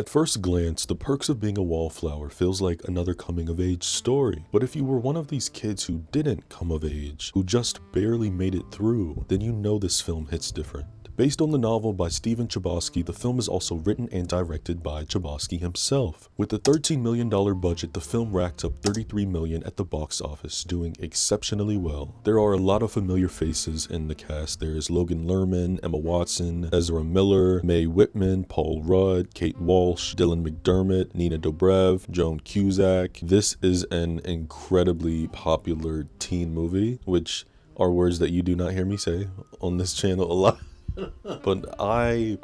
At first glance, The Perks of Being a Wallflower feels like another coming-of-age story. But if you were one of these kids who didn't come of age, who just barely made it through, then you know this film hits different. Based on the novel by Stephen Chbosky, the film is also written and directed by Chbosky himself. With a $13 million budget, the film racked up $33 million at the box office, doing exceptionally well. There are a lot of familiar faces in the cast. There's Logan Lerman, Emma Watson, Ezra Miller, Mae Whitman, Paul Rudd, Kate Walsh, Dylan McDermott, Nina Dobrev, Joan Cusack. This is an incredibly popular teen movie, which are words that you do not hear me say on this channel a lot. But I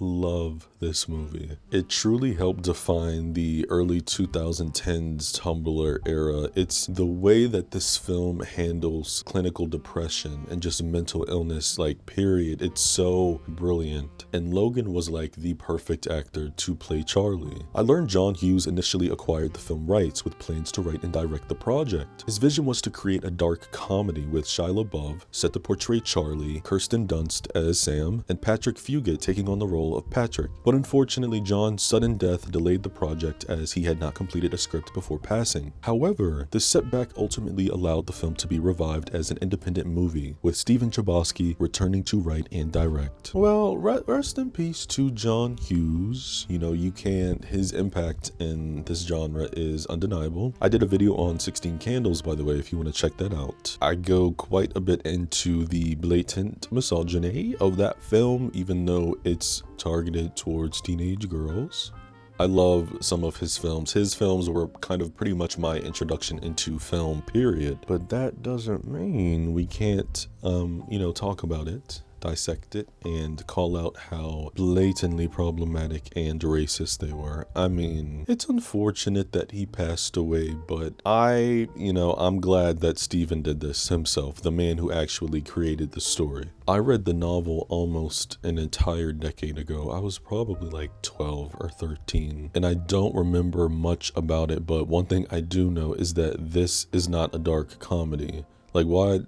love this movie. It truly helped define the early 2010s Tumblr era. It's the way that this film handles clinical depression and just mental illness, like, period. It's so brilliant. And Logan was like the perfect actor to play Charlie. I learned John Hughes initially acquired the film rights with plans to write and direct the project. His vision was to create a dark comedy with Shia LaBeouf set to portray Charlie, Kirsten Dunst as Sam, and Patrick Fugit taking on the role of Patrick. But unfortunately, John's sudden death delayed the project as he had not completed a script before passing. However, this setback ultimately allowed the film to be revived as an independent movie, with Stephen Chbosky returning to write and direct. Well, rest in peace to John Hughes. You know, his impact in this genre is undeniable. I did a video on 16 Candles, by the way, if you want to check that out. I go quite a bit into the blatant misogyny of that film, even though it's targeted towards teenage girls. I love some of his films. His films were kind of pretty much my introduction into film, period. But that doesn't mean we can't, talk about it, dissect it, and call out how blatantly problematic and racist they were. I mean, it's unfortunate that he passed away, but I'm glad that Stephen did this himself, the man who actually created the story. I read the novel almost an entire decade ago. I was probably like 12 or 13, and I don't remember much about it, but one thing I do know is that this is not a dark comedy. Like, why?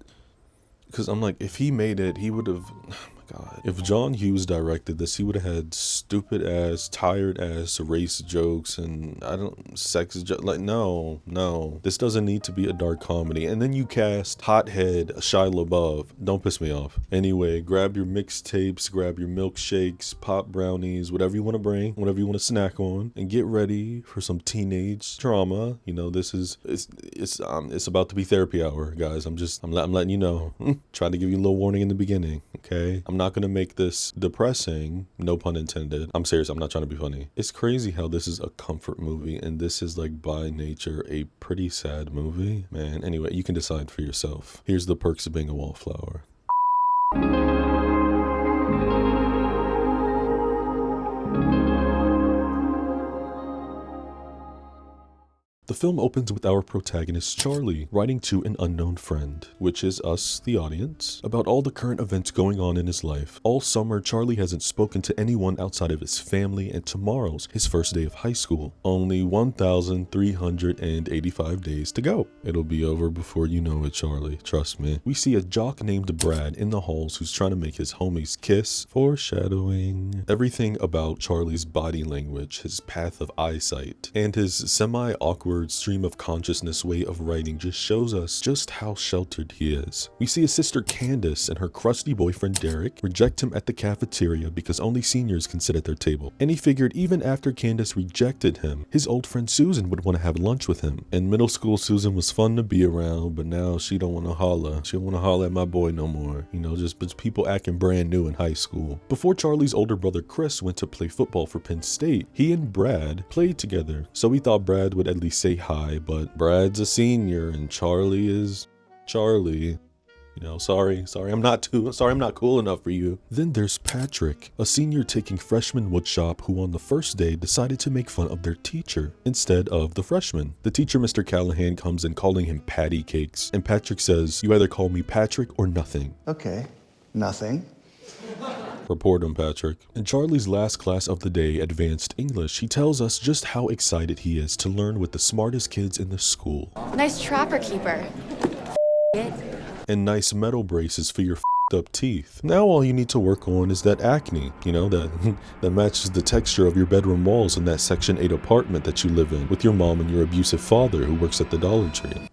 Because I'm like, if he made it, he would have, oh my God. If John Hughes directed this, he would have had stupid ass, tired ass race jokes and sex jokes. Like, no. This doesn't need to be a dark comedy. And then you cast hothead Shia LaBeouf. Don't piss me off. Anyway, grab your mixtapes, grab your milkshakes, pop brownies, whatever you want to bring, whatever you want to snack on, and get ready for some teenage drama. You know, it's about to be therapy hour, guys. I'm letting you know. Tried to give you a little warning in the beginning, okay? I'm not gonna make this depressing, no pun intended. I'm serious, I'm not trying to be funny. It's crazy how this is a comfort movie and this is, like, by nature a pretty sad movie. Man, anyway, you can decide for yourself. Here's The Perks of Being a Wallflower. The film opens with our protagonist Charlie writing to an unknown friend, which is us, the audience, about all the current events going on in his life. All summer, Charlie hasn't spoken to anyone outside of his family, and tomorrow's his first day of high school. Only 1,385 days to go. It'll be over before you know it, Charlie. Trust me. We see a jock named Brad in the halls who's trying to make his homies kiss. Foreshadowing. Everything about Charlie's body language, his path of eyesight, and his semi-awkward stream of consciousness way of writing just shows us just how sheltered he is. We see his sister Candace and her crusty boyfriend Derek reject him at the cafeteria because only seniors can sit at their table. And he figured even after Candace rejected him, his old friend Susan would want to have lunch with him. In middle school, Susan was fun to be around, but now she don't want to holla. She don't want to holla at my boy no more. You know, just people acting brand new in high school. Before Charlie's older brother Chris went to play football for Penn State, he and Brad played together. So we thought Brad would at least say hi, but Brad's a senior and Charlie is Charlie. You know, sorry, I'm not cool enough for you. Then there's Patrick, a senior taking freshman woodshop who on the first day decided to make fun of their teacher instead of the freshman. The teacher, Mr. Callahan, comes in calling him patty cakes, and Patrick says, "You either call me Patrick or nothing." Okay, nothing. Report him, Patrick. In Charlie's last class of the day, Advanced English, he tells us just how excited he is to learn with the smartest kids in the school. Nice trapper keeper. And nice metal braces for your up teeth. Now all you need to work on is that acne, you know, that matches the texture of your bedroom walls in that Section 8 apartment that you live in with your mom and your abusive father who works at the Dollar Tree.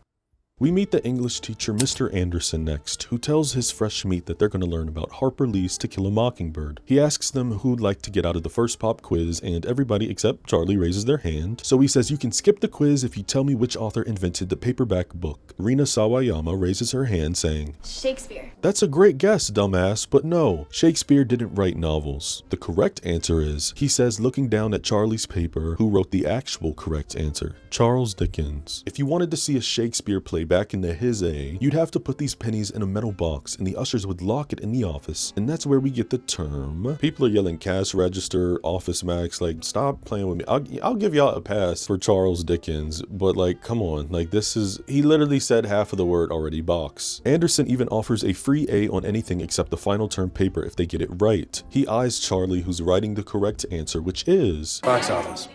We meet the English teacher, Mr. Anderson, next, who tells his fresh meat that they're going to learn about Harper Lee's To Kill a Mockingbird. He asks them who'd like to get out of the first pop quiz, and everybody except Charlie raises their hand. So he says, you can skip the quiz if you tell me which author invented the paperback book. Rina Sawayama raises her hand, saying, Shakespeare. That's a great guess, dumbass, but no, Shakespeare didn't write novels. The correct answer is, he says, looking down at Charlie's paper, who wrote the actual correct answer, Charles Dickens. If you wanted to see a Shakespeare play back in the his A, you'd have to put these pennies in a metal box and the ushers would lock it in the office, and that's where we get the term. People are yelling cash register, Office Max, like, stop playing with me. I'll give y'all a pass for Charles Dickens, but like, come on, like, this is, he literally said half of the word already, box. Anderson even offers a free A on anything except the final term paper if they get it right. He eyes Charlie, who's writing the correct answer, which is box office.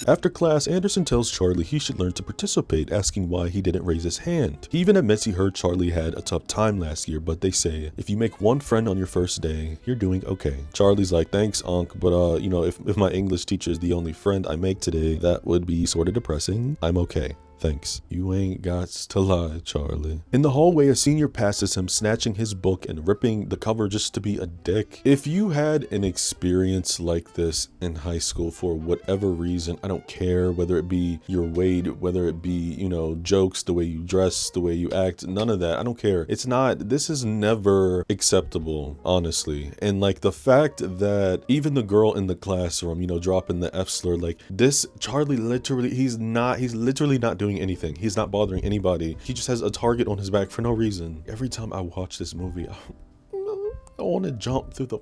After class, Anderson tells Charlie he should learn to participate, asking why he didn't raise his hand. He even admits he heard Charlie had a tough time last year, but they say, if you make one friend on your first day, you're doing okay. Charlie's like, thanks, Unc, but you know, if my English teacher is the only friend I make today, that would be sort of depressing. I'm okay. Thanks. You ain't got to lie, Charlie. In the hallway, a senior passes him, snatching his book and ripping the cover just to be a dick. If you had an experience like this in high school for whatever reason, I don't care whether it be your weight, whether it be, you know, jokes, the way you dress, the way you act, none of that. I don't care. It's not, this is never acceptable, honestly. And like the fact that even the girl in the classroom, you know, dropping the F slur, like this, Charlie literally, he's literally not doing anything. He's not bothering anybody. He just has a target on his back for no reason. Every time I watch this movie, I want to jump through the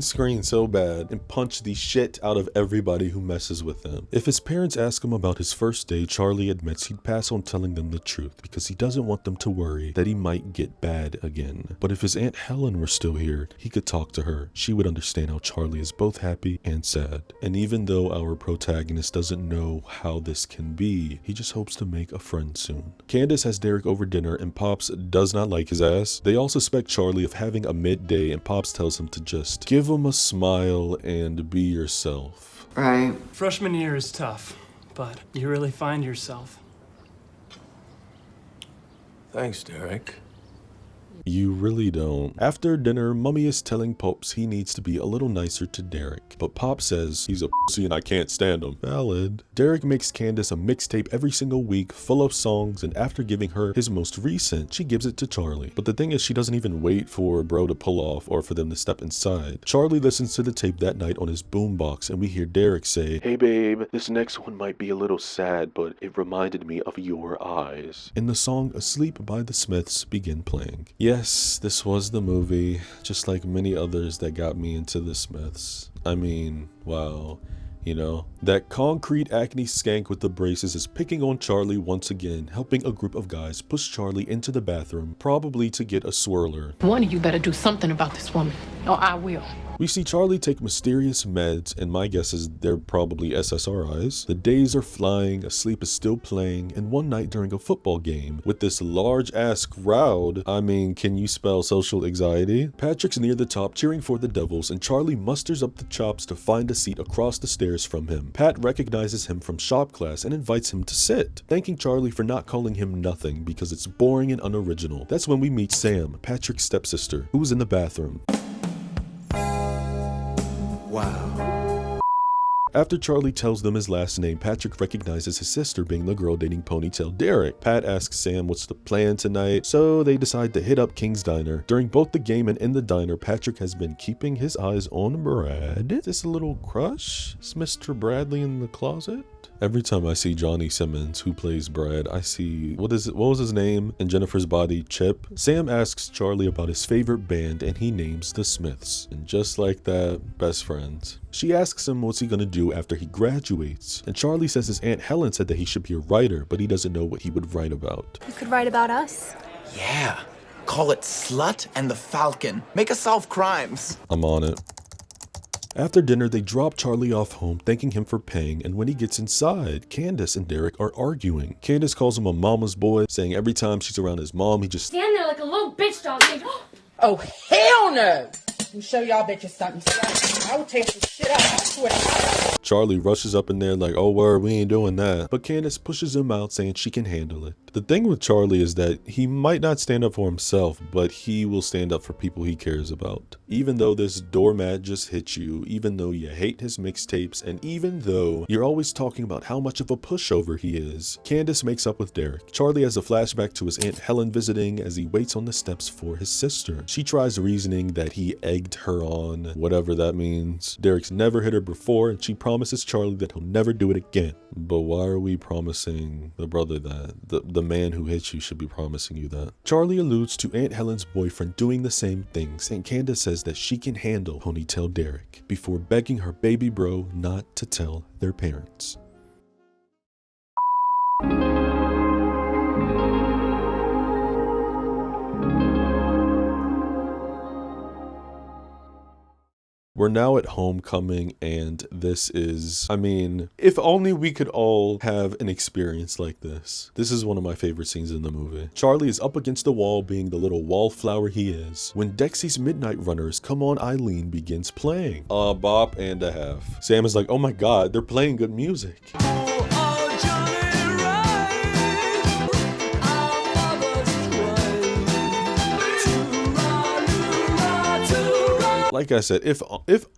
screen so bad and punch the shit out of everybody who messes with him. If his parents ask him about his first day, Charlie admits he'd pass on telling them the truth because he doesn't want them to worry that he might get bad again. But if his Aunt Helen were still here, he could talk to her. She would understand how Charlie is both happy and sad. And even though our protagonist doesn't know how this can be, he just hopes to make a friend soon. Candace has Derek over dinner and Pops does not like his ass. They all suspect Charlie of having a midday and Pops tells him to just give him a smile and be yourself. Right. Freshman year is tough, but you really find yourself. Thanks, Derek. You really don't. After dinner, Mummy is telling Pops he needs to be a little nicer to Derek, but Pop says he's a pussy and I can't stand him. Valid. Derek makes Candace a mixtape every single week full of songs, and after giving her his most recent, she gives it to Charlie. But the thing is, she doesn't even wait for bro to pull off or for them to step inside. Charlie listens to the tape that night on his boombox, and we hear Derek say, "Hey babe, this next one might be a little sad, but it reminded me of your eyes." And the song Asleep by the Smiths begin playing. Yes, this was the movie, just like many others that got me into the Smiths. I mean, wow. You know, that concrete acne skank with the braces is picking on Charlie once again, helping a group of guys push Charlie into the bathroom, probably to get a swirler. One of you better do something about this woman, or I will. We see Charlie take mysterious meds, and my guess is they're probably SSRIs. The days are flying, Asleep is still playing, and one night during a football game, with this large-ass crowd, I mean, can you spell social anxiety? Patrick's near the top cheering for the Devils, and Charlie musters up the chops to find a seat across the stairs from him. Pat recognizes him from shop class and invites him to sit, thanking Charlie for not calling him nothing because it's boring and unoriginal. That's when we meet Sam, Patrick's stepsister, who's in the bathroom. Wow. After Charlie tells them his last name, Patrick recognizes his sister being the girl dating Ponytail Derek. Pat asks Sam what's the plan tonight, so they decide to hit up King's Diner. During both the game and in the diner, Patrick has been keeping his eyes on Brad. Is this a little crush? Is Mr. Bradley in the closet? Every time I see Johnny Simmons, who plays Brad, I see, what was his name in Jennifer's Body? Chip? Sam asks Charlie about his favorite band and he names the Smiths. And just like that, best friends. She asks him what's he gonna do after he graduates. And Charlie says his Aunt Helen said that he should be a writer, but he doesn't know what he would write about. You could write about us. Yeah. Call it Slut and the Falcon. Make us solve crimes. I'm on it. After dinner, they drop Charlie off home, thanking him for paying, and when he gets inside, Candace and Derek are arguing. Candace calls him a mama's boy, saying every time she's around his mom, he just stand there like a little bitch dog. Oh, hell no! Let me show y'all bitches something. See, I will take some shit out. I swear to God. Charlie rushes up in there like, oh word, we ain't doing that. But Candace pushes him out, saying she can handle it. The thing with Charlie is that he might not stand up for himself, but he will stand up for people he cares about. Even though this doormat just hit you, even though you hate his mixtapes, and even though you're always talking about how much of a pushover he is, Candace makes up with Derek. Charlie has a flashback to his Aunt Helen visiting as he waits on the steps for his sister. She tries reasoning that he egged her on, whatever that means. Derek's never hit her before, and she promises Charlie that he'll never do it again. But why are we promising the brother that? The man who hit you should be promising you that. Charlie alludes to Aunt Helen's boyfriend doing the same things, and Candace says that she can handle Ponytail Derek before begging her baby bro not to tell their parents. We're now at homecoming, and this is, I mean, if only we could all have an experience like this. This is one of my favorite scenes in the movie. Charlie is up against the wall, being the little wallflower he is, when Dexy's Midnight Runners Come On Eileen begins playing. A bop and a half. Sam is like, oh my god, they're playing good music. Like I said, if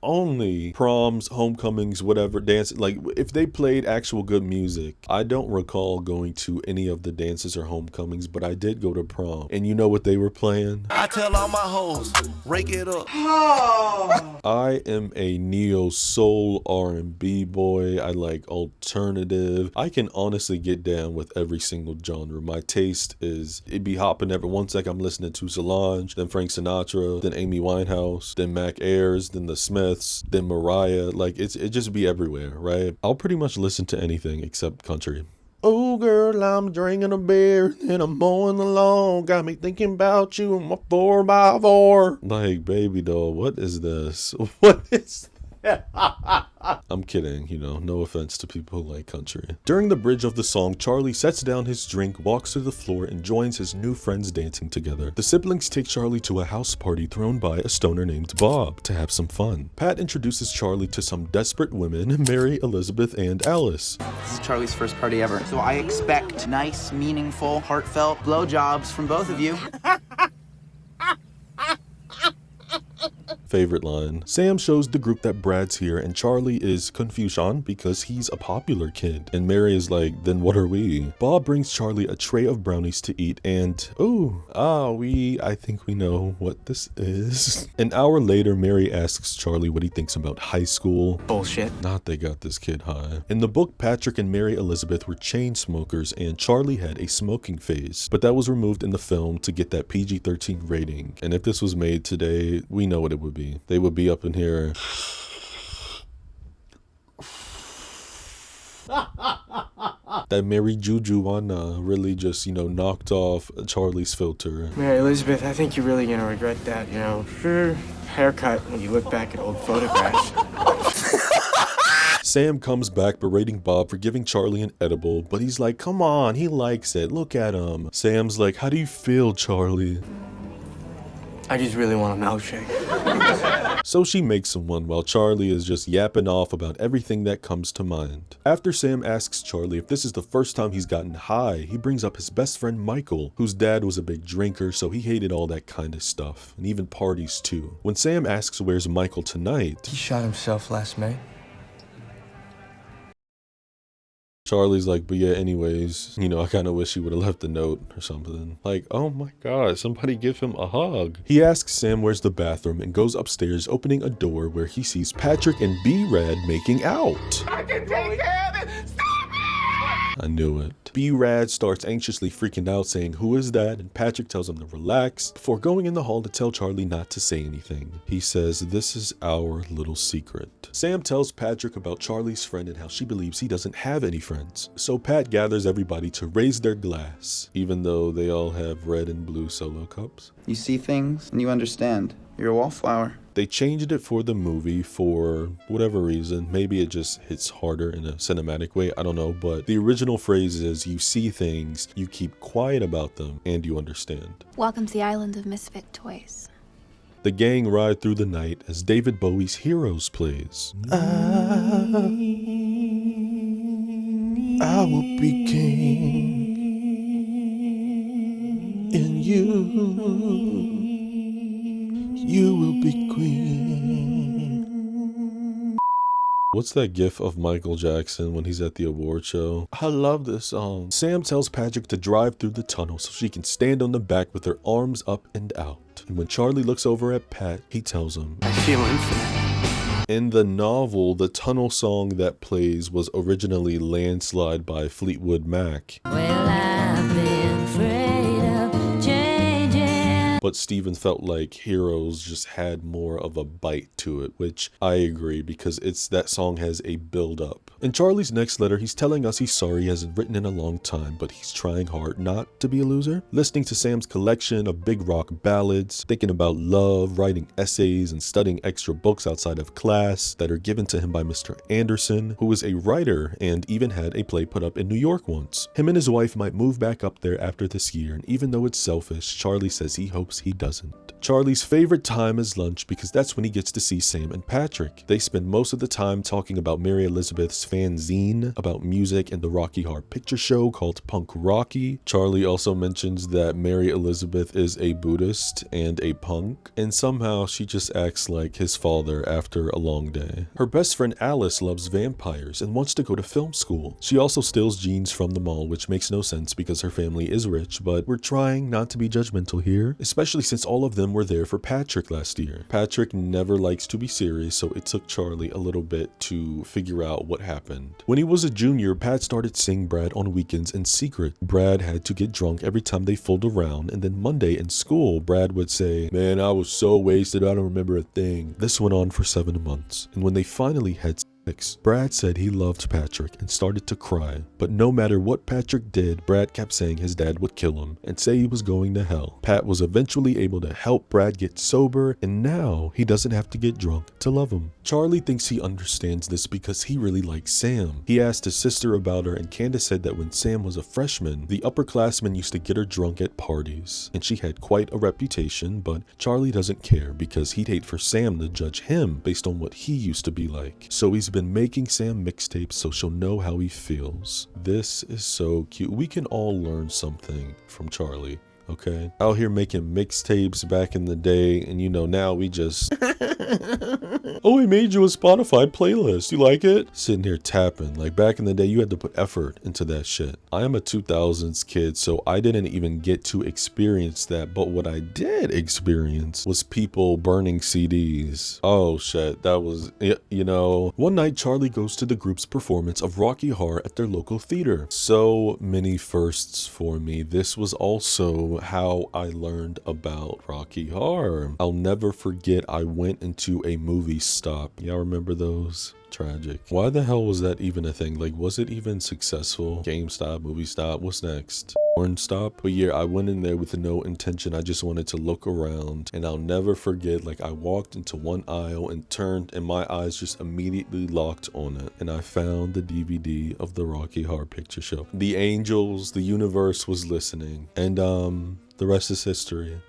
only proms, homecomings, whatever, dance, like if they played actual good music. I don't recall going to any of the dances or homecomings, but I did go to prom. And you know what they were playing? I tell all my hoes, rake it up. I am a neo soul R&B boy. I like alternative. I can honestly get down with every single genre. My taste is, it be hopping every one sec. I'm listening to Solange, then Frank Sinatra, then Amy Winehouse, then Mac Ayres, then the Smiths, then Mariah. Like it just be everywhere, right? I'll pretty much listen to anything except country. Oh girl, I'm drinking a beer and I'm mowing the lawn. Got me thinking about you in my 4x4. Like, baby doll, what is this? What is that? I'm kidding, you know, no offense to people who like country. During the bridge of the song, Charlie sets down his drink, walks to the floor, and joins his new friends dancing together. The siblings take Charlie to a house party thrown by a stoner named Bob to have some fun. Pat introduces Charlie to some desperate women, Mary, Elizabeth, and Alice. This is Charlie's first party ever, so I expect nice, meaningful, heartfelt blowjobs from both of you. Favorite line. Sam shows the group that Brad's here, and Charlie is confusion because he's a popular kid. And Mary is like, then what are we? Bob brings Charlie a tray of brownies to eat, and I think we know what this is. An hour later, Mary asks Charlie what he thinks about high school. Bullshit. Not they got this kid high. In the book, Patrick and Mary Elizabeth were chain smokers, and Charlie had a smoking phase, but that was removed in the film to get that PG-13 rating. And if this was made today, we know what it would be. They would be up in here. That Mary Jujuana really just, you know, knocked off Charlie's filter. Mary Elizabeth, I think you're really gonna regret that, you know. Haircut when you look back at old photographs. Sam comes back berating Bob for giving Charlie an edible, but he's like, come on, he likes it, look at him. Sam's like, how do you feel, Charlie? I just really want a milkshake. So she makes him one while Charlie is just yapping off about everything that comes to mind. After Sam asks Charlie if this is the first time he's gotten high, he brings up his best friend Michael, whose dad was a big drinker, so he hated all that kind of stuff, and even parties too. When Sam asks where's Michael tonight, He shot himself last May. Charlie's like, but yeah, anyways, you know, I kind of wish he would have left a note or something. Like, oh my god, somebody give him a hug. He asks Sam where's the bathroom and goes upstairs, opening a door where he sees Patrick and B-Rad making out. I can take care of it. Stop it! I knew it. B-Rad starts anxiously freaking out, saying, who is that? And Patrick tells him to relax before going in the hall to tell Charlie not to say anything. He says, this is our little secret. Sam tells Patrick about Charlie's friend and how she believes he doesn't have any friends. So Pat gathers everybody to raise their glass, even though they all have red and blue solo cups. You see things and you understand. You're a wallflower. They changed it for the movie for whatever reason. Maybe it just hits harder in a cinematic way, I don't know, but the original phrase is, you see things, you keep quiet about them, and you understand. Welcome to the island of misfit toys. The gang ride through the night as David Bowie's Heroes plays. I will be king, and you will be queen. What's that gif of Michael Jackson when he's at the award show? I love this song. Sam tells Patrick to drive through the tunnel so she can stand on the back with her arms up and out. And when Charlie looks over at Pat, he tells him, I feel infinite. In the novel, the tunnel song that plays was originally Landslide by Fleetwood Mac. Well, I've been afraid of changing. But Steven felt like Heroes just had more of a bite to it, which I agree, because that song has a build up. In Charlie's next letter, he's telling us he's sorry he hasn't written in a long time, but he's trying hard not to be a loser. Listening to Sam's collection of big rock ballads, thinking about love, writing essays, and studying extra books outside of class that are given to him by Mr. Anderson, who is a writer and even had a play put up in New York once. Him and his wife might move back up there after this year, and even though it's selfish, Charlie says he hopes he doesn't. Charlie's favorite time is lunch because that's when he gets to see Sam and Patrick. They spend most of the time talking about Mary Elizabeth's fanzine, about music and the Rocky Horror Picture Show called Punk Rocky. Charlie also mentions that Mary Elizabeth is a Buddhist and a punk, and somehow she just acts like his father after a long day. Her best friend Alice loves vampires and wants to go to film school. She also steals jeans from the mall, which makes no sense because her family is rich, but we're trying not to be judgmental here, especially since all of them were there for Patrick last year. Patrick never likes to be serious, so it took Charlie a little bit to figure out what happened. When he was a junior, Pat started seeing Brad on weekends in secret. Brad had to get drunk every time they fooled around, and then Monday in school, Brad would say, "Man, I was so wasted, I don't remember a thing." This went on for 7 months, and when they finally had Brad said he loved Patrick and started to cry, but no matter what Patrick did, Brad kept saying his dad would kill him and say he was going to hell. Pat was eventually able to help Brad get sober, and now he doesn't have to get drunk to love him. Charlie thinks he understands this because he really likes Sam. He asked his sister about her, and Candace said that when Sam was a freshman, the upperclassmen used to get her drunk at parties, and she had quite a reputation, but Charlie doesn't care because he'd hate for Sam to judge him based on what he used to be like. So he's been making Sam mixtapes so she'll know how he feels. This is so cute. We can all learn something from Charlie. Okay, out here making mixtapes back in the day, and now we just oh, we made you a Spotify playlist, you like it? Sitting here tapping. Like back in the day, you had to put effort into that shit. I am a 2000s kid, so I didn't even get to experience that, but what I did experience was people burning CDs. Oh shit, that was, one night Charlie goes to the group's performance of Rocky Horror at their local theater. So many firsts for me. This was also how I learned about Rocky Horror. I'll never forget, I went into a movie stop. Y'all remember those? Tragic. Why the hell was that even a thing? Like, was it even successful? GameStop, movie stop, what's next? Porn stop? But yeah, I went in there with no intention. I just wanted to look around, and I'll never forget, like, I walked into one aisle and turned, and my eyes just immediately locked on it, and I found the DVD of the Rocky Horror Picture Show. The angels, the universe was listening, and the rest is history.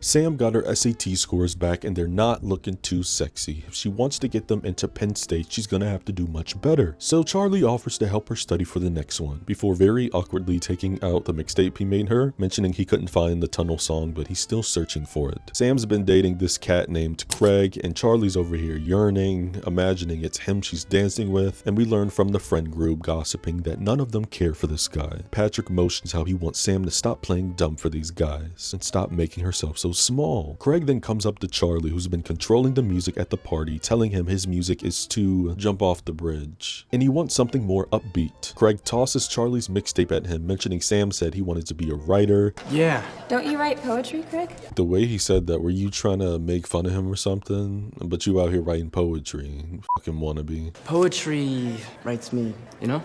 Sam got her SAT scores back, and they're not looking too sexy. If she wants to get them into Penn State, she's gonna have to do much better. So Charlie offers to help her study for the next one, before very awkwardly taking out the mixtape he made her, mentioning he couldn't find the tunnel song, but he's still searching for it. Sam's been dating this cat named Craig, and Charlie's over here yearning, imagining it's him she's dancing with, and we learn from the friend group gossiping that none of them care for this guy. Patrick motions how he wants Sam to stop playing dumb for these guys, and stop making herself so small. Craig then comes up to Charlie, who's been controlling the music at the party, telling him his music is to jump off the bridge, and he wants something more upbeat. Craig tosses Charlie's mixtape at him, mentioning Sam said he wanted to be a writer. Yeah. Don't you write poetry, Craig? The way he said that, were you trying to make fun of him or something? But you out here writing poetry, fucking wannabe. Poetry writes me, you know?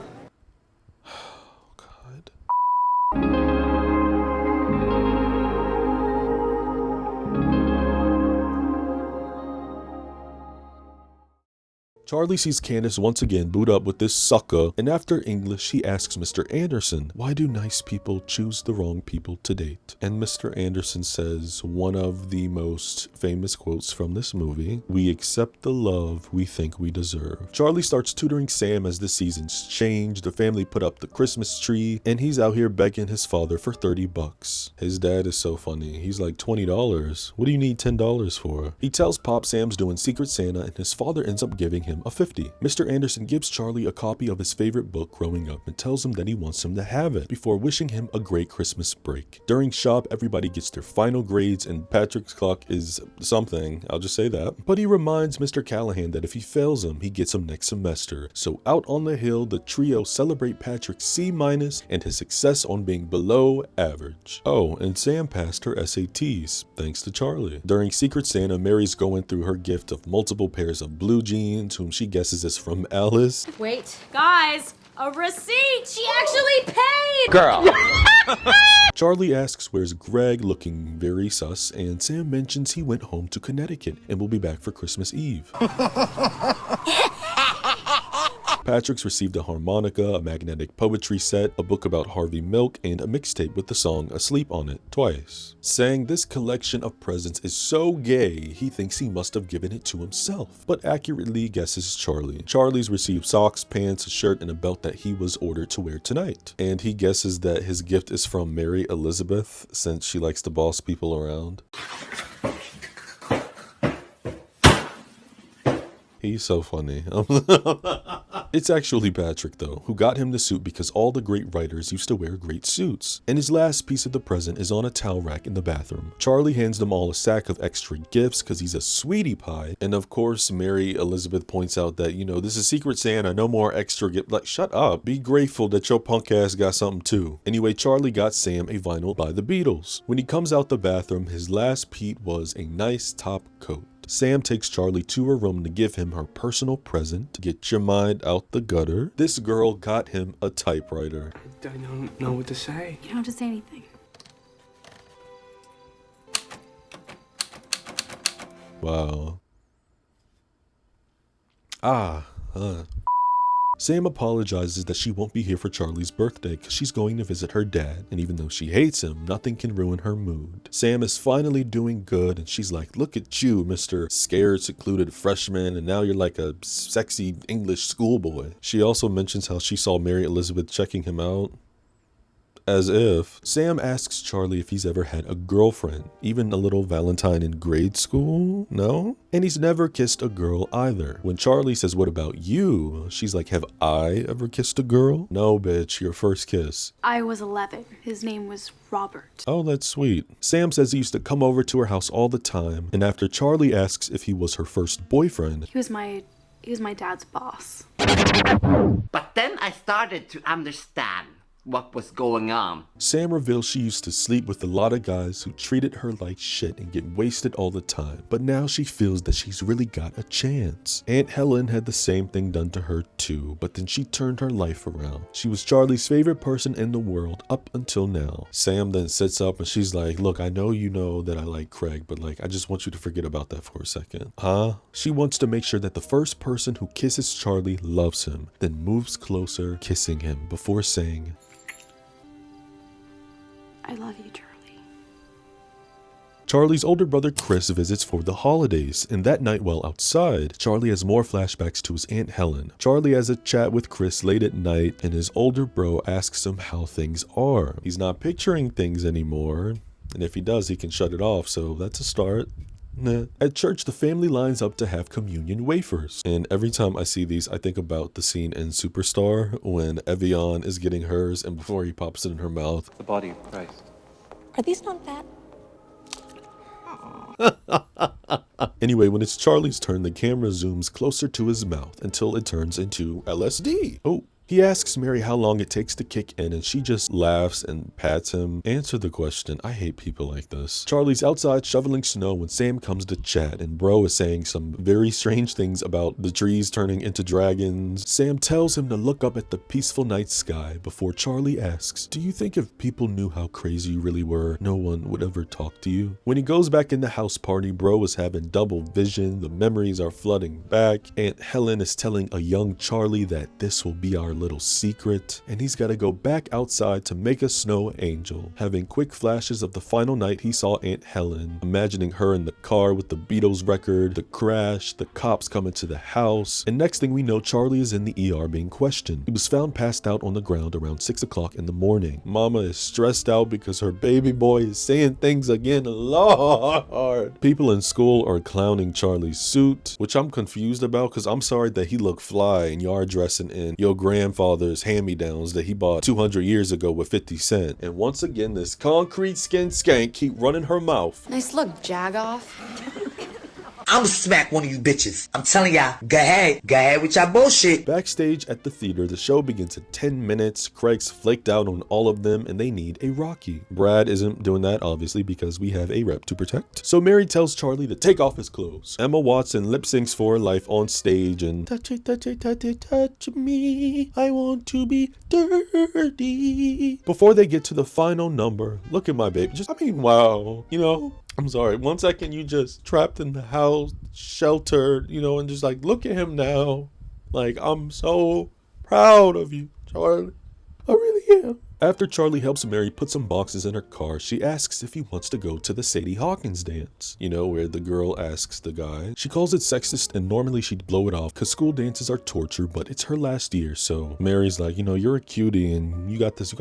God. Charlie sees Candace once again boot up with this sucker, and after English, he asks Mr. Anderson, why do nice people choose the wrong people to date? And Mr. Anderson says one of the most famous quotes from this movie, we accept the love we think we deserve. Charlie starts tutoring Sam as the seasons change, the family put up the Christmas tree, and he's out here begging his father for 30 bucks. His dad is so funny. He's like, $20? What do you need $10 for? He tells Pop Sam's doing Secret Santa, and his father ends up giving him a 50. Mr. Anderson gives Charlie a copy of his favorite book growing up and tells him that he wants him to have it before wishing him a great Christmas break. During shop, everybody gets their final grades and Patrick's clock is something, I'll just say that. But he reminds Mr. Callahan that if he fails him, he gets him next semester. So out on the hill, the trio celebrate Patrick's C- and his success on being below average. Oh, and Sam passed her SATs, thanks to Charlie. During Secret Santa, Mary's going through her gift of multiple pairs of blue jeans, whom she guesses is from Alice. Wait, guys, a receipt! She actually paid! Girl. Charlie asks where's Greg, looking very sus, and Sam mentions he went home to Connecticut and will be back for Christmas Eve. Patrick's received a harmonica, a magnetic poetry set, a book about Harvey Milk, and a mixtape with the song Asleep on it twice. Saying this collection of presents is so gay, he thinks he must have given it to himself, but accurately guesses Charlie. Charlie's received socks, pants, a shirt, and a belt that he was ordered to wear tonight. And he guesses that his gift is from Mary Elizabeth, since she likes to boss people around. He's so funny. It's actually Patrick, though, who got him the suit because all the great writers used to wear great suits. And his last piece of the present is on a towel rack in the bathroom. Charlie hands them all a sack of extra gifts because he's a sweetie pie. And of course, Mary Elizabeth points out that, you know, this is Secret Santa, no more extra gift. Like, shut up. Be grateful that your punk ass got something too. Anyway, Charlie got Sam a vinyl by the Beatles. When he comes out the bathroom, his last Pete was a nice top coat. Sam takes Charlie to her room to give him her personal present. Get your mind out the gutter. This girl got him a typewriter. I don't know what to say. You don't have to say anything. Wow. Sam apologizes that she won't be here for Charlie's birthday because she's going to visit her dad, and even though she hates him, nothing can ruin her mood. Sam is finally doing good, and she's like, look at you, Mr. Scared, secluded freshman, and now you're like a sexy English schoolboy. She also mentions how she saw Mary Elizabeth checking him out. As if. Sam asks Charlie if he's ever had a girlfriend, even a little Valentine in grade school? No? And he's never kissed a girl either. When Charlie says, what about you? She's like, have I ever kissed a girl? No, bitch, your first kiss. I was 11. His name was Robert. Oh, that's sweet. Sam says he used to come over to her house all the time, and after Charlie asks if he was her first boyfriend, He was my dad's boss. But then I started to understand what was going on. Sam reveals she used to sleep with a lot of guys who treated her like shit and get wasted all the time, but now she feels that she's really got a chance. Aunt Helen had the same thing done to her too, but then she turned her life around. She was Charlie's favorite person in the world up until now. Sam then sits up and she's like, look, I know you know that I like Craig, but like, I just want you to forget about that for a second. Huh? She wants to make sure that the first person who kisses Charlie loves him, then moves closer, kissing him before saying, I love you, Charlie. Charlie's older brother Chris visits for the holidays, and that night while outside, Charlie has more flashbacks to his Aunt Helen. Charlie has a chat with Chris late at night, and his older bro asks him how things are. He's not picturing things anymore, and if he does, he can shut it off, so that's a start. Nah. At church, the family lines up to have communion wafers. And every time I see these, I think about the scene in Superstar when Evian is getting hers and before he pops it in her mouth. The body of Christ. Are these not fat? Anyway, when it's Charlie's turn, the camera zooms closer to his mouth until it turns into LSD. Oh, He asks Mary how long it takes to kick in, and she just laughs and pats him. Answer the question. I hate people like this. Charlie's outside shoveling snow when Sam comes to chat, and bro is saying some very strange things about the trees turning into dragons. Sam tells him to look up at the peaceful night sky before Charlie asks, do you think if people knew how crazy you really were, no one would ever talk to you? When he goes back in the house party, bro is having double vision. The memories are flooding back. Aunt Helen is telling a young Charlie that this will be our little secret, and he's got to go back outside to make a snow angel, having quick flashes of the final night he saw Aunt Helen, imagining her in the car with the Beatles record, the crash, the cops coming to the house, and next thing we know, Charlie is in the ER being questioned. He was found passed out on the ground around 6 o'clock in the morning. Mama is stressed out because her baby boy is saying things again. Lord. People in school are clowning Charlie's suit, which I'm confused about because I'm sorry that he looked fly and y'all are dressing in your grandfather's hand-me-downs that he bought 200 years ago with 50 cents. And once again, this concrete skin skank keep running her mouth. Nice look, Jagoff. I'ma smack one of you bitches. I'm telling y'all, go ahead with y'all bullshit. Backstage at the theater, the show begins in 10 minutes. Craig's flaked out on all of them and they need a Rocky. Brad isn't doing that, obviously, because we have a rep to protect. So Mary tells Charlie to take off his clothes. Emma Watson lip syncs for her life on stage and touch it, touch it, touch it, touch me. I want to be dirty. Before they get to the final number, look at my baby. Wow, you know. I'm sorry, 1 second you just trapped in the house, sheltered, you know, and just like, look at him now. Like, I'm so proud of you, Charlie. I really am. After Charlie helps Mary put some boxes in her car, she asks if he wants to go to the Sadie Hawkins dance. You know, where the girl asks the guy. She calls it sexist and normally she'd blow it off because school dances are torture, but it's her last year, so Mary's like, you know, you're a cutie and you got this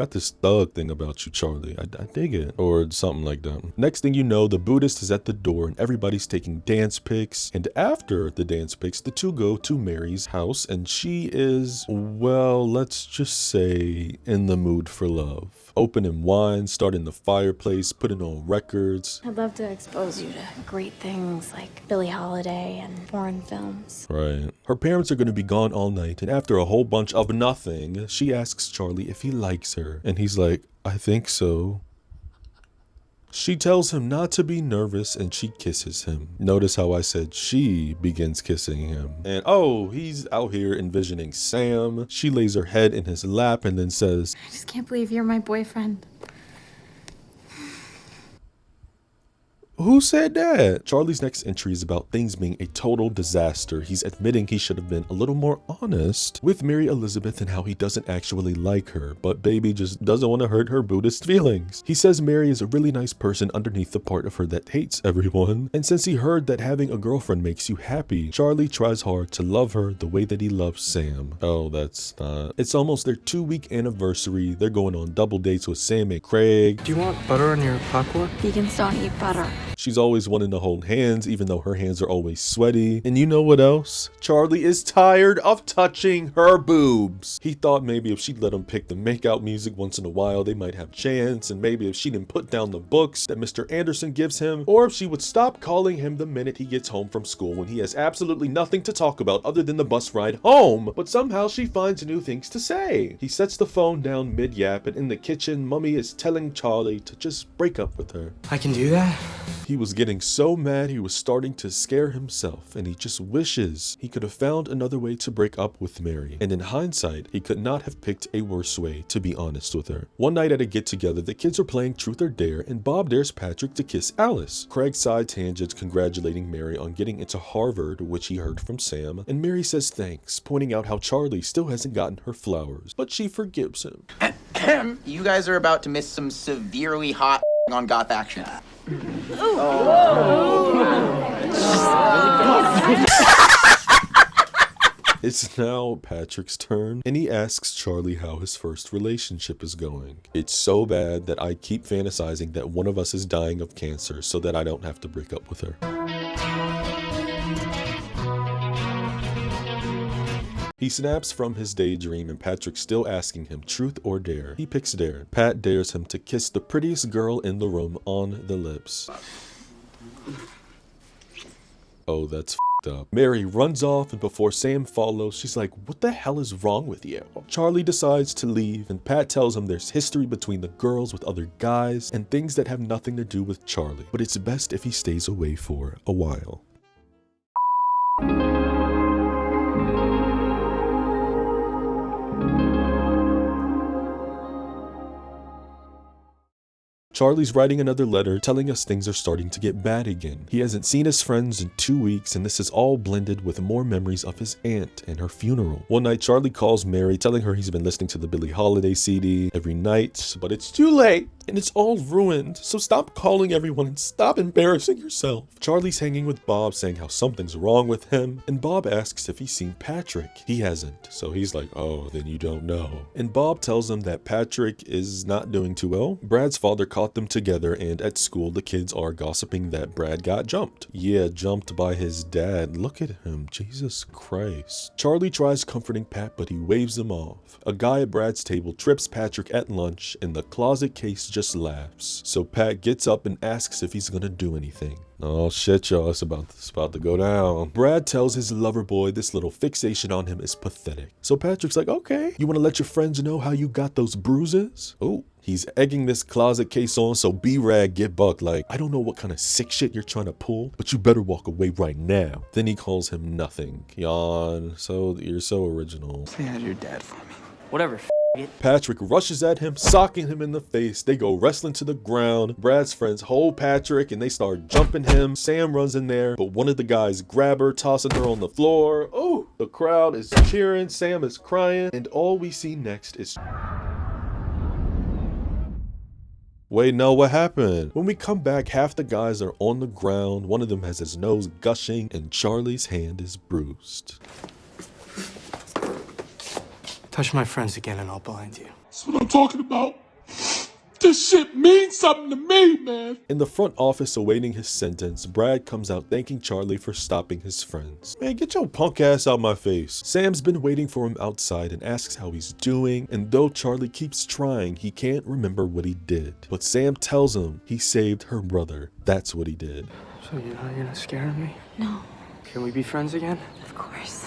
thug thing about you, Charlie. I dig it. Or something like that. Next thing you know, the Buddhist is at the door and everybody's taking dance pics. And after the dance pics, the two go to Mary's house and she is, well, let's just say in the mood for love. Opening wine, starting the fireplace, putting on records. I'd love to expose you to great things like Billie Holiday and foreign films. Right. Her parents are going to be gone all night, and after a whole bunch of nothing, she asks Charlie if he likes her, and he's like, I think so. She tells him not to be nervous and she kisses him. Notice how I said she begins kissing him. And oh, he's out here envisioning Sam. She lays her head in his lap and then says, I just can't believe you're my boyfriend. Who said that? Charlie's next entry is about things being a total disaster. He's admitting he should have been a little more honest with Mary Elizabeth and how he doesn't actually like her, but baby just doesn't want to hurt her Buddhist feelings. He says Mary is a really nice person underneath the part of her that hates everyone, and since he heard that having a girlfriend makes you happy, Charlie tries hard to love her the way that he loves Sam. Oh, that's not. It's almost their 2-week anniversary. They're going on double dates with Sam and Craig. Do you want butter on your popcorn? Vegans don't eat butter. She's always wanting to hold hands, even though her hands are always sweaty. And you know what else? Charlie is tired of touching her boobs. He thought maybe if she'd let him pick the makeout music once in a while, they might have a chance. And maybe if she didn't put down the books that Mr. Anderson gives him, or if she would stop calling him the minute he gets home from school when he has absolutely nothing to talk about other than the bus ride home. But somehow she finds new things to say. He sets the phone down mid-yap, and in the kitchen, Mummy is telling Charlie to just break up with her. I can do that? He was getting so mad he was starting to scare himself, and he just wishes he could have found another way to break up with Mary. And in hindsight, he could not have picked a worse way to be honest with her. One night at a get-together, the kids are playing Truth or Dare, and Bob dares Patrick to kiss Alice. Craig side tangents congratulating Mary on getting into Harvard, which he heard from Sam, and Mary says thanks, pointing out how Charlie still hasn't gotten her flowers, but she forgives him. You guys are about to miss some severely hot on goth action. It's now Patrick's turn, and he asks Charlie how his first relationship is going. It's so bad that I keep fantasizing that one of us is dying of cancer so that I don't have to break up with her. He snaps from his daydream and Patrick's still asking him truth or dare. He picks dare. Pat dares him to kiss the prettiest girl in the room on the lips. Oh, that's up. Mary runs off, and before Sam follows, she's like, what the hell is wrong with you? Charlie decides to leave, and Pat tells him there's history between the girls with other guys and things that have nothing to do with Charlie, but it's best if he stays away for a while. Charlie's writing another letter telling us things are starting to get bad again. He hasn't seen his friends in 2 weeks, and this is all blended with more memories of his aunt and her funeral. One night, Charlie calls Mary, telling her he's been listening to the Billie Holiday CD every night, but it's too late and it's all ruined, so stop calling everyone and stop embarrassing yourself. Charlie's hanging with Bob, saying how something's wrong with him, and Bob asks if he's seen Patrick. He hasn't, so he's like, oh, then you don't know. And Bob tells him that Patrick is not doing too well. Brad's father caught them together, and at school the kids are gossiping that Brad got jumped. Yeah, jumped by his dad. Look at him, Jesus Christ. Charlie tries comforting Pat, but he waves him off. A guy at Brad's table trips Patrick at lunch, and the closet case just laughs. So Pat gets up and asks if he's gonna do anything. Oh shit, y'all, it's about to go down. Brad tells his lover boy this little fixation on him is pathetic. So Patrick's like, okay, you wanna let your friends know how you got those bruises? Oh, he's egging this closet case on, so B-Rag get bucked like, I don't know what kind of sick shit you're trying to pull, but you better walk away right now. Then he calls him nothing. Yawn, so you're so original. Say hi to your dad for me. Whatever, Patrick rushes at him, socking him in the face. They go wrestling to the ground. Brad's friends hold Patrick and they start jumping him. Sam runs in there, but one of the guys grab her, tossing her on the floor. Oh, the crowd is cheering. Sam is crying, and all we see next is... Wait, no, what happened? When we come back, half the guys are on the ground. One of them has his nose gushing, and Charlie's hand is bruised. Touch my friends again and I'll blind you. That's what I'm talking about. This shit means something to me, man. In the front office awaiting his sentence, Brad comes out thanking Charlie for stopping his friends. Man, get your punk ass out my face. Sam's been waiting for him outside and asks how he's doing, and though Charlie keeps trying, he can't remember what he did. But Sam tells him he saved her brother. That's what he did. So you're not gonna scare me? No, Can we be friends again? of course.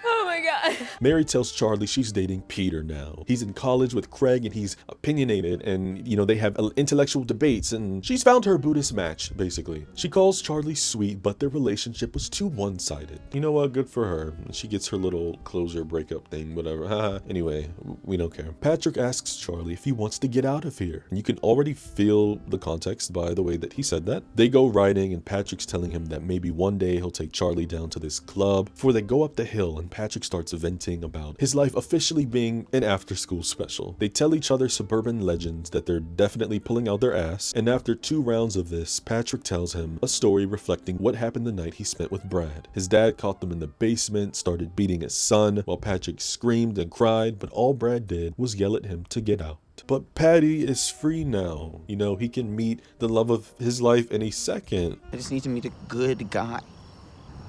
Oh my God. Mary tells Charlie she's dating Peter now. He's in college with Craig and he's opinionated, and you know, they have intellectual debates, and she's found her Buddhist match, basically. She calls Charlie sweet, but their relationship was too one-sided. You know what, good for her. She gets her little closure breakup thing, whatever. Anyway, we don't care. Patrick asks Charlie if he wants to get out of here, and you can already feel the context by the way that he said that. They go riding, and Patrick's telling him that maybe one day he'll take Charlie down to this club. Before they go up the hill, and Patrick starts venting about his life officially being an after-school special. They tell each other suburban legends that they're definitely pulling out their ass, and after 2 rounds of this, Patrick tells him a story reflecting what happened the night he spent with Brad. His dad caught them in the basement, started beating his son, while Patrick screamed and cried, but all Brad did was yell at him to get out. But Patty is free now. You know, he can meet the love of his life any second. I just need to meet a good guy.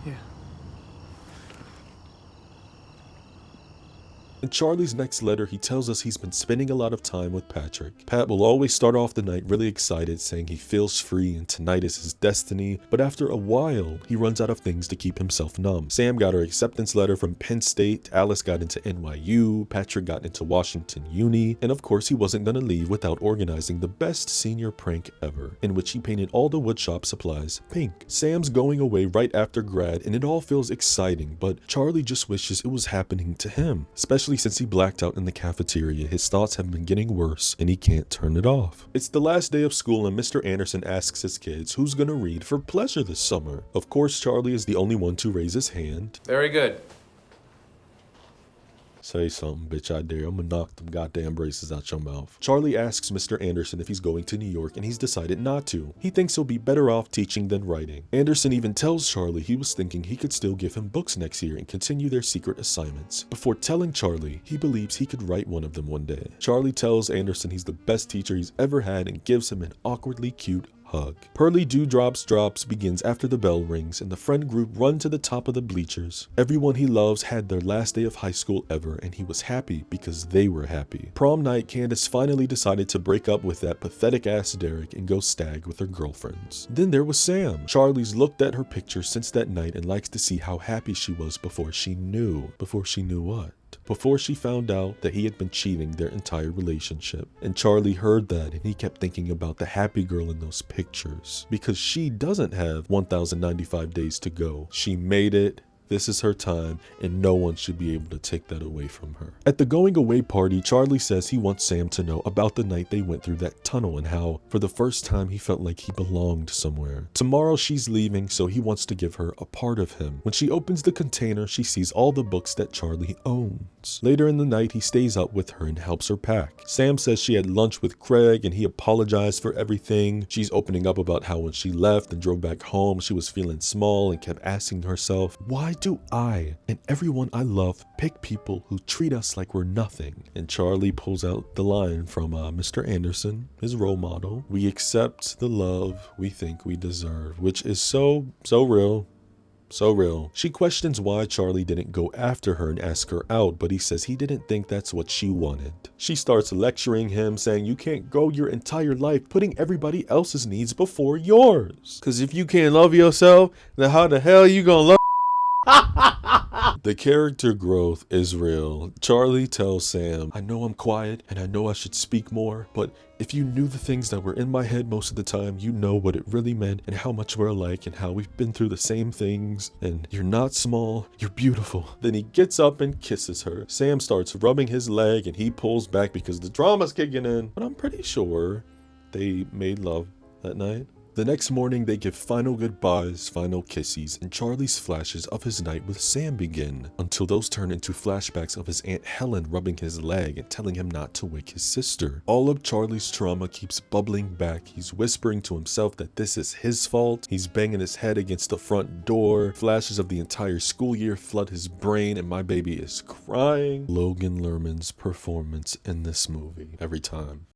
Yeah. In Charlie's next letter, he tells us he's been spending a lot of time with Patrick. Pat will always start off the night really excited, saying he feels free and tonight is his destiny, but after a while, he runs out of things to keep himself numb. Sam got her acceptance letter from Penn State, Alice got into NYU, Patrick got into Washington Uni, and of course he wasn't gonna leave without organizing the best senior prank ever, in which he painted all the woodshop supplies pink. Sam's going away right after grad, and it all feels exciting, but Charlie just wishes it was happening to him, especially since he blacked out in the cafeteria. His thoughts have been getting worse and he can't turn it off. It's the last day of school and Mr. Anderson asks his kids who's gonna read for pleasure this summer. Of course, Charlie is the only one to raise his hand. Very good. Say something, bitch, I dare. I'm gonna knock them goddamn braces out your mouth. Charlie asks Mr. Anderson if he's going to New York, and he's decided not to. He thinks he'll be better off teaching than writing. Anderson even tells Charlie he was thinking he could still give him books next year and continue their secret assignments, before telling Charlie he believes he could write one of them one day. Charlie tells Anderson he's the best teacher he's ever had and gives him an awkwardly cute hug. Pearly Dewdrops Drops begins after the bell rings and the friend group run to the top of the bleachers. Everyone he loves had their last day of high school ever, and he was happy because they were happy. Prom night, Candace finally decided to break up with that pathetic ass Derek and go stag with her girlfriends. Then there was Sam. Charlie's looked at her picture since that night and likes to see how happy she was before she knew. Before she knew what? Before she found out that he had been cheating their entire relationship. And Charlie heard that and he kept thinking about the happy girl in those pictures. Because she doesn't have 1,095 days to go. She made it. This is her time, and no one should be able to take that away from her. At the going away party, Charlie says he wants Sam to know about the night they went through that tunnel and how, for the first time, he felt like he belonged somewhere. Tomorrow she's leaving, so he wants to give her a part of him. When she opens the container, she sees all the books that Charlie owns. Later in the night, he stays up with her and helps her pack. Sam says she had lunch with Craig and he apologized for everything. She's opening up about how when she left and drove back home, she was feeling small and kept asking herself, why do I and everyone I love pick people who treat us like we're nothing? And Charlie pulls out the line from Mr. Anderson, his role model. We accept the love we think we deserve, which is so real. So real. She questions why Charlie didn't go after her and ask her out, but he says he didn't think that's what she wanted. She starts lecturing him, saying you can't go your entire life putting everybody else's needs before yours. Cause if you can't love yourself, then how the hell you gonna love? The character growth is real. Charlie tells Sam, I know I'm quiet and I know I should speak more, but if you knew the things that were in my head most of the time, you know what it really meant and how much we're alike and how we've been through the same things, and you're not small, you're beautiful. Then he gets up and kisses her. Sam starts rubbing his leg and he pulls back because the drama's kicking in, but I'm pretty sure they made love that night. The next morning, they give final goodbyes, final kisses, and Charlie's flashes of his night with Sam begin, until those turn into flashbacks of his Aunt Helen rubbing his leg and telling him not to wake his sister. All of Charlie's trauma keeps bubbling back. He's whispering to himself that this is his fault. He's banging his head against the front door. Flashes of the entire school year flood his brain, and my baby is crying. Logan Lerman's performance in this movie, every time.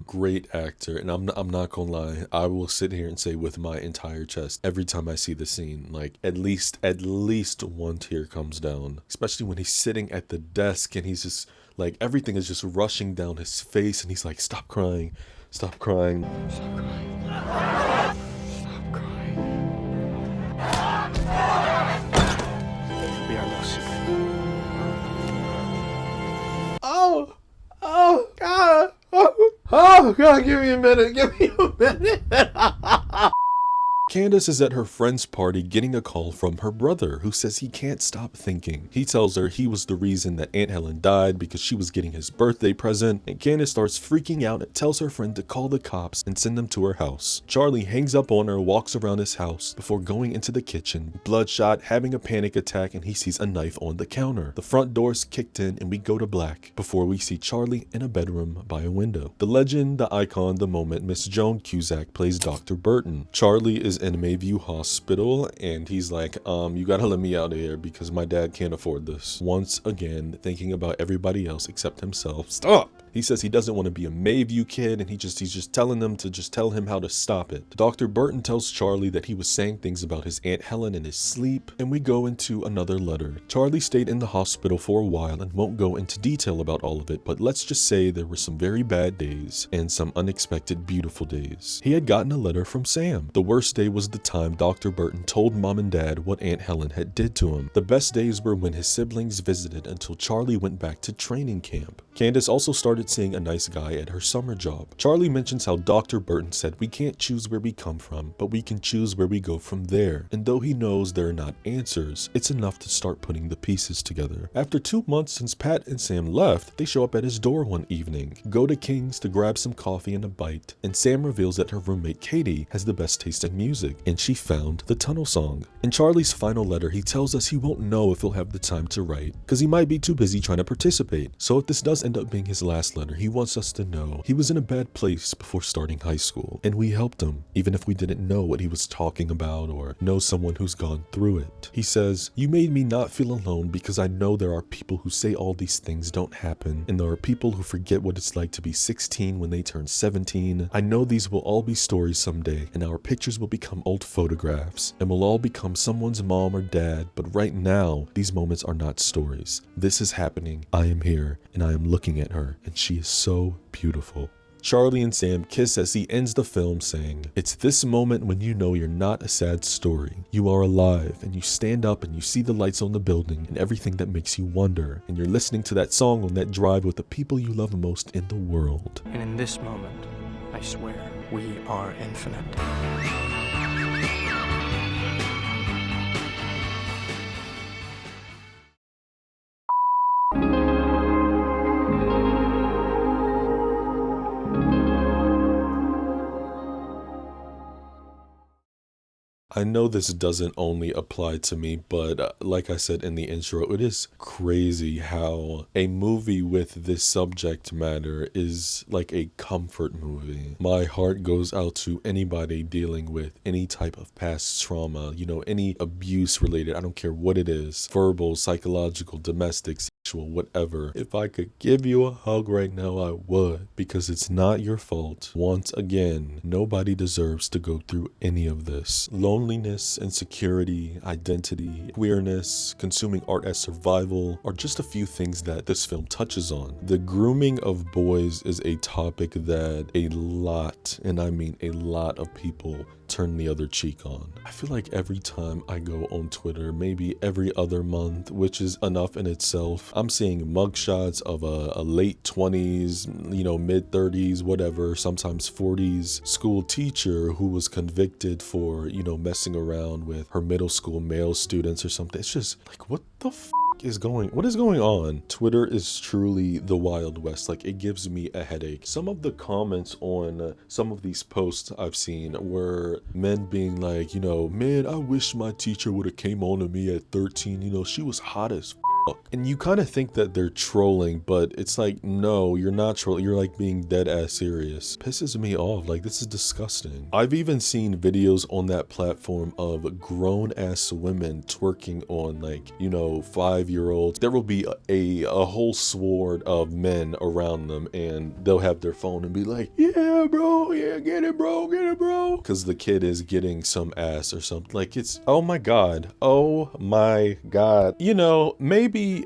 Great actor, and I'm not gonna lie, I will sit here and say with my entire chest every time I see the scene, like at least one tear comes down, especially when he's sitting at the desk and he's just like everything is just rushing down his face and he's like, stop crying, stop crying, stop crying, stop crying. We are no secret. Oh God. Oh God, give me a minute. Candace is at her friend's party getting a call from her brother, who says he can't stop thinking. He tells her he was the reason that Aunt Helen died because she was getting his birthday present, and Candace starts freaking out and tells her friend to call the cops and send them to her house. Charlie hangs up on her, walks around his house before going into the kitchen, bloodshot, having a panic attack, and he sees a knife on the counter. The front door's kicked in and we go to black before we see Charlie in a bedroom by a window. The legend, the icon, the moment, Miss Joan Cusack plays Dr. Burton. Charlie is in Mayview Hospital and he's like, you gotta let me out of here because my dad can't afford this. Once again, thinking about everybody else except himself. Stop! He says he doesn't want to be a Mayview kid and he's just telling them to just tell him how to stop it. Dr. Burton tells Charlie that he was saying things about his Aunt Helen in his sleep, and we go into another letter. Charlie stayed in the hospital for a while and won't go into detail about all of it, but let's just say there were some very bad days and some unexpected beautiful days. He had gotten a letter from Sam. The worst day was the time Dr. Burton told Mom and Dad what Aunt Helen had did to him. The best days were when his siblings visited until Charlie went back to training camp. Candace also started seeing a nice guy at her summer job. Charlie mentions how Dr. Burton said we can't choose where we come from, but we can choose where we go from there. And though he knows there are not answers, it's enough to start putting the pieces together. After 2 months since Pat and Sam left, they show up at his door one evening, go to King's to grab some coffee and a bite, and Sam reveals that her roommate Katie has the best taste in music, and she found the Tunnel Song. In Charlie's final letter, he tells us he won't know if he'll have the time to write, because he might be too busy trying to participate. So if this does end up being his last this letter. He wants us to know he was in a bad place before starting high school, and we helped him, even if we didn't know what he was talking about or know someone who's gone through it. He says, "You made me not feel alone because I know there are people who say all these things don't happen, and there are people who forget what it's like to be 16 when they turn 17. I know these will all be stories someday, and our pictures will become old photographs, and we'll all become someone's mom or dad, but right now, these moments are not stories. This is happening. I am here, and I am looking at her, and she is so beautiful." Charlie and Sam kiss as he ends the film saying, "It's this moment when you know you're not a sad story. You are alive, and you stand up and you see the lights on the building and everything that makes you wonder, and you're listening to that song on that drive with the people you love most in the world." And in this moment, I swear, we are infinite. I know this doesn't only apply to me, but like I said in the intro, it is crazy how a movie with this subject matter is like a comfort movie. My heart goes out to anybody dealing with any type of past trauma, you know, any abuse related, I don't care what it is, verbal, psychological, domestic, sexual, whatever. If I could give you a hug right now, I would, because it's not your fault. Once again, nobody deserves to go through any of this. Loneliness, insecurity, identity, queerness, consuming art as survival are just a few things that this film touches on. The grooming of boys is a topic that a lot, and I mean a lot of people turn the other cheek on. I feel like every time I go on Twitter, maybe every other month, which is enough in itself, I'm seeing mugshots of a late 20s, you know, mid 30s, whatever, sometimes 40s school teacher who was convicted for, you know, messing around with her middle school male students or something. It's just like, what the what is going on? Twitter is truly the Wild West. Like, it gives me a headache. Some of the comments on some of these posts I've seen were men being like, you know, "Man, I wish my teacher would have came on to me at 13. You know, she was hot as and you kind of think that they're trolling, but it's like, no, you're not trolling. You're like being dead ass serious. Pisses me off. Like, this is disgusting. I've even seen videos on that platform of grown ass women twerking on, like, you know, 5-year-olds. There will be a whole sword of men around them, and they'll have their phone and be like, "Yeah, bro, yeah, get it, bro, because the kid is getting some ass or something. Like, it's, oh my god, you know, maybe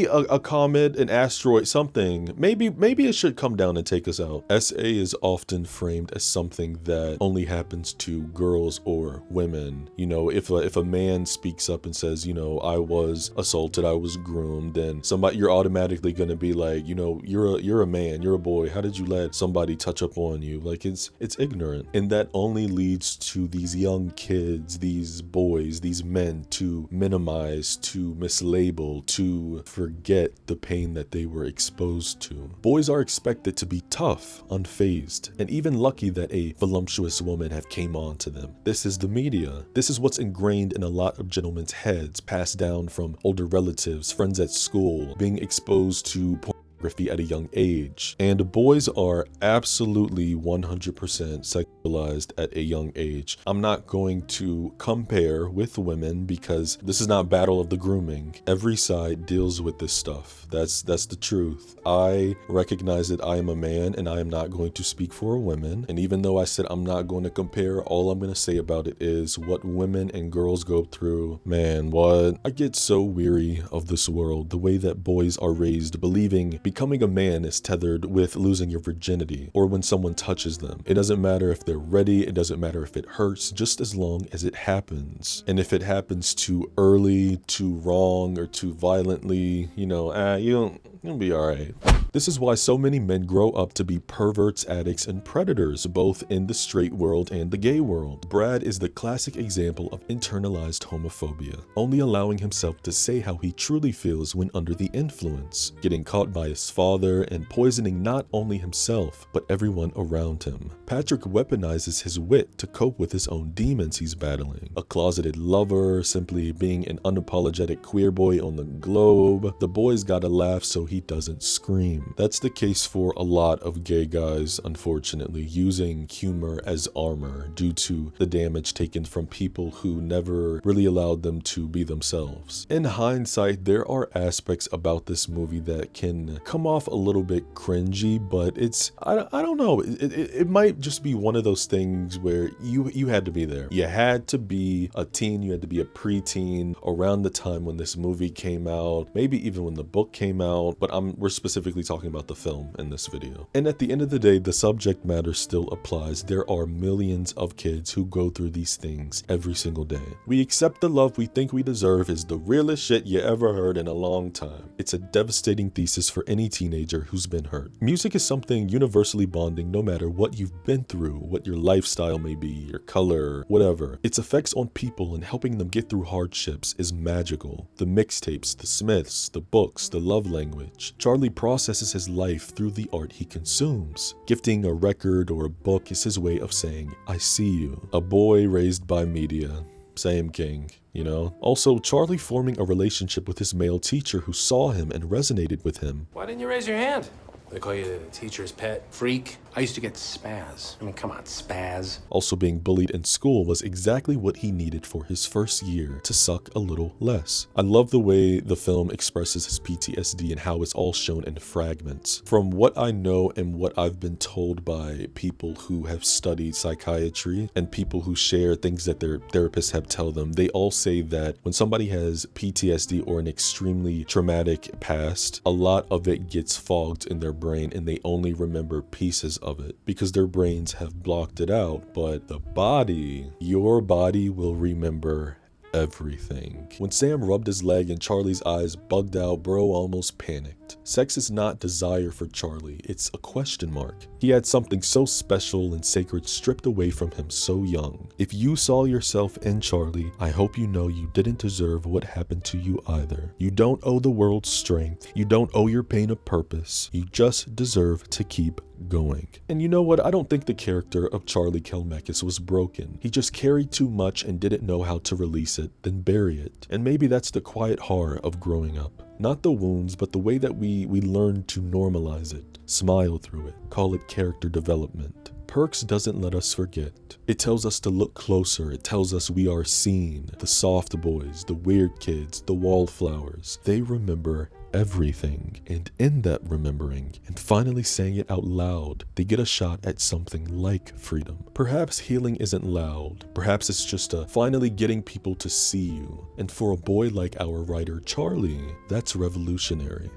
a comet, an asteroid, something, maybe it should come down and take us out. SA is often framed as something that only happens to girls or women. You know, if a man speaks up and says, you know, "I was assaulted, I was groomed," then you're automatically gonna be like, you know, you're a man, you're a boy, how did you let somebody touch up on you? Like, it's ignorant, and that only leads to these young kids, these boys, these men to minimize, to mislabel, to forget the pain that they were exposed to. Boys are expected to be tough, unfazed, and even lucky that a voluptuous woman have came on to them. This is the media. This is what's ingrained in a lot of gentlemen's heads, passed down from older relatives, friends at school, being exposed to pornography at a young age. And boys are absolutely 100% sexualized at a young age. I'm not going to compare with women because this is not battle of the grooming. Every side deals with this stuff. That's the truth. I recognize that I am a man and I am not going to speak for women. And even though I said I'm not going to compare, all I'm going to say about it is what women and girls go through. Man, what? I get so weary of this world, the way that boys are raised believing becoming a man is tethered with losing your virginity or when someone touches them. It doesn't matter if they're ready, it doesn't matter if it hurts, just as long as it happens. And if it happens too early, too wrong, or too violently, you know, you'll be alright. This is why so many men grow up to be perverts, addicts, and predators, both in the straight world and the gay world. Brad is the classic example of internalized homophobia, only allowing himself to say how he truly feels when under the influence, getting caught by his father and poisoning not only himself, but everyone around him. Patrick weaponizes his wit to cope with his own demons he's battling. A closeted lover, simply being an unapologetic queer boy on the globe. The boys gotta laugh so he he doesn't scream. That's the case for a lot of gay guys, unfortunately, using humor as armor due to the damage taken from people who never really allowed them to be themselves. In hindsight, there are aspects about this movie that can come off a little bit cringy, but it's, I don't know, it might just be one of those things where you had to be there. You had to be a teen, you had to be a preteen around the time when this movie came out, maybe even when the book came out, but we're specifically talking about the film in this video. And at the end of the day, the subject matter still applies. There are millions of kids who go through these things every single day. We accept the love we think we deserve is the realest shit you ever heard in a long time. It's a devastating thesis for any teenager who's been hurt. Music is something universally bonding no matter what you've been through, what your lifestyle may be, your color, whatever. Its effects on people and helping them get through hardships is magical. The mixtapes, the Smiths, the books, the love language. Charlie processes his life through the art he consumes. Gifting a record or a book is his way of saying, I see you. A boy raised by media. Same king, you know? Also, Charlie forming a relationship with his male teacher who saw him and resonated with him. Why didn't you raise your hand? They call you the teacher's pet freak. I used to get spaz. I mean, come on, spaz. Also being bullied in school was exactly what he needed for his first year to suck a little less. I love the way the film expresses his PTSD and how it's all shown in fragments. From what I know and what I've been told by people who have studied psychiatry and people who share things that their therapists have tell them, they all say that when somebody has PTSD or an extremely traumatic past, a lot of it gets fogged in their brain and they only remember pieces of it because their brains have blocked it out. But the body, your body will remember everything. When Sam rubbed his leg and Charlie's eyes bugged out, bro almost panicked. Sex is not desire for Charlie, it's a question mark. He had something so special and sacred stripped away from him so young. If you saw yourself in Charlie, I hope you know you didn't deserve what happened to you either. You don't owe the world strength. You don't owe your pain a purpose. You just deserve to keep going. And you know what? I don't think the character of Charlie Kelmekis was broken. He just carried too much and didn't know how to release it, then bury it. And maybe that's the quiet horror of growing up. Not the wounds, but the way that we learn to normalize it, smile through it, call it character development. Perks doesn't let us forget. It tells us to look closer. It tells us we are seen. The soft boys, the weird kids, the wallflowers, they remember everything. And in that remembering and finally saying it out loud, they get a shot at something like freedom. Perhaps healing isn't loud. Perhaps it's just finally getting people to see you. And for a boy like our writer Charlie, that's revolutionary.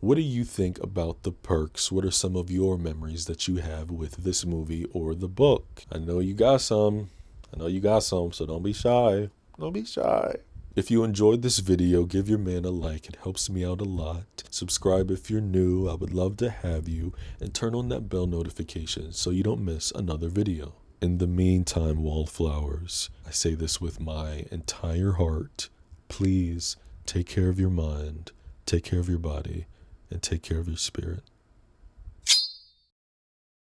What do you think about the Perks? What are some of your memories that you have with this movie or the book? I know you got some. So don't be shy. Don't be shy. If you enjoyed this video, give your man a like. It helps me out a lot. Subscribe if you're new. I would love to have you. And turn on that bell notification so you don't miss another video. In the meantime, Wallflowers, I say this with my entire heart. Please take care of your mind, take care of your body, and take care of your spirit.